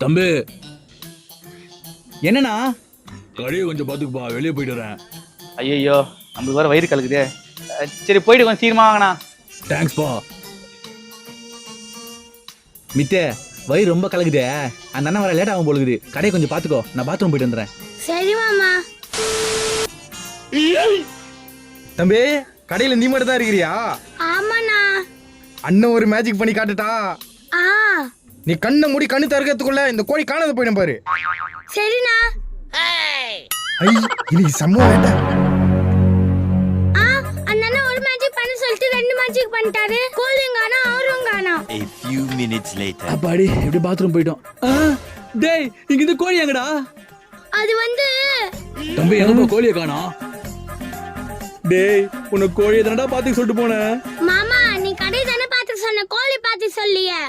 தம்பி என்னண்ணா? கடையை கொஞ்சம் பாத்துக்குப்பா, வெளியே போயிட்டு வரேன். ஐயோ நம்மளுக்கு வேற வயிறு கலக்குதே. சரி போயிட்டு கொஞ்சம் சீக்கிரமா வாங்கண்ணா. தேங்க்ஸ்பா. மித்தே வயிறு ரொம்ப கலக்குதே, அந்த அண்ணன் வர லேட் ஆகும் போலுக்குது. கடையை கொஞ்சம் பாத்துக்கோ, நான் பாத்ரூம் போயிட்டு வந்துடுறேன். சரி மாமா. தம்பி கடையில நீ மட்டும் தான் இருக்கிறியா? ஆமாண்ணா. அண்ணன் ஒரு மேஜிக் பண்ணி காட்டுட்டா. ஆ நீ கண்ணை மூடி கண்ணு திறக்கிறதுக்குள்ள இந்த கோழி காணாத போயிடும் பாரு. சரிண்ணா. ஐ இன்னைக்கு சம்பவம் வேண்டாம். அந்த அண்ணன் ஒரு மேஜிக் பண்ண சொல்லிட்டு 2 மேஜிக் பண்ணிட்டாரு. கோலிங்கானா அவருங்கானா. A few minutes later. அப்பாடி எப்படி பாத்ரூம் போயிட்டோம். டேய் இங்க இந்த கோழி எங்கடா? அது வந்து தம்பி எங்கப்பா கோழியை காணோம்? டேய் உன்னை கோழி எதனடா பாத்துக்க சொல்லிட்டு போனேன். மாமா நீ கடை தானே பார்த்து சொன்ன, கோழி பார்த்து சொல்லியே.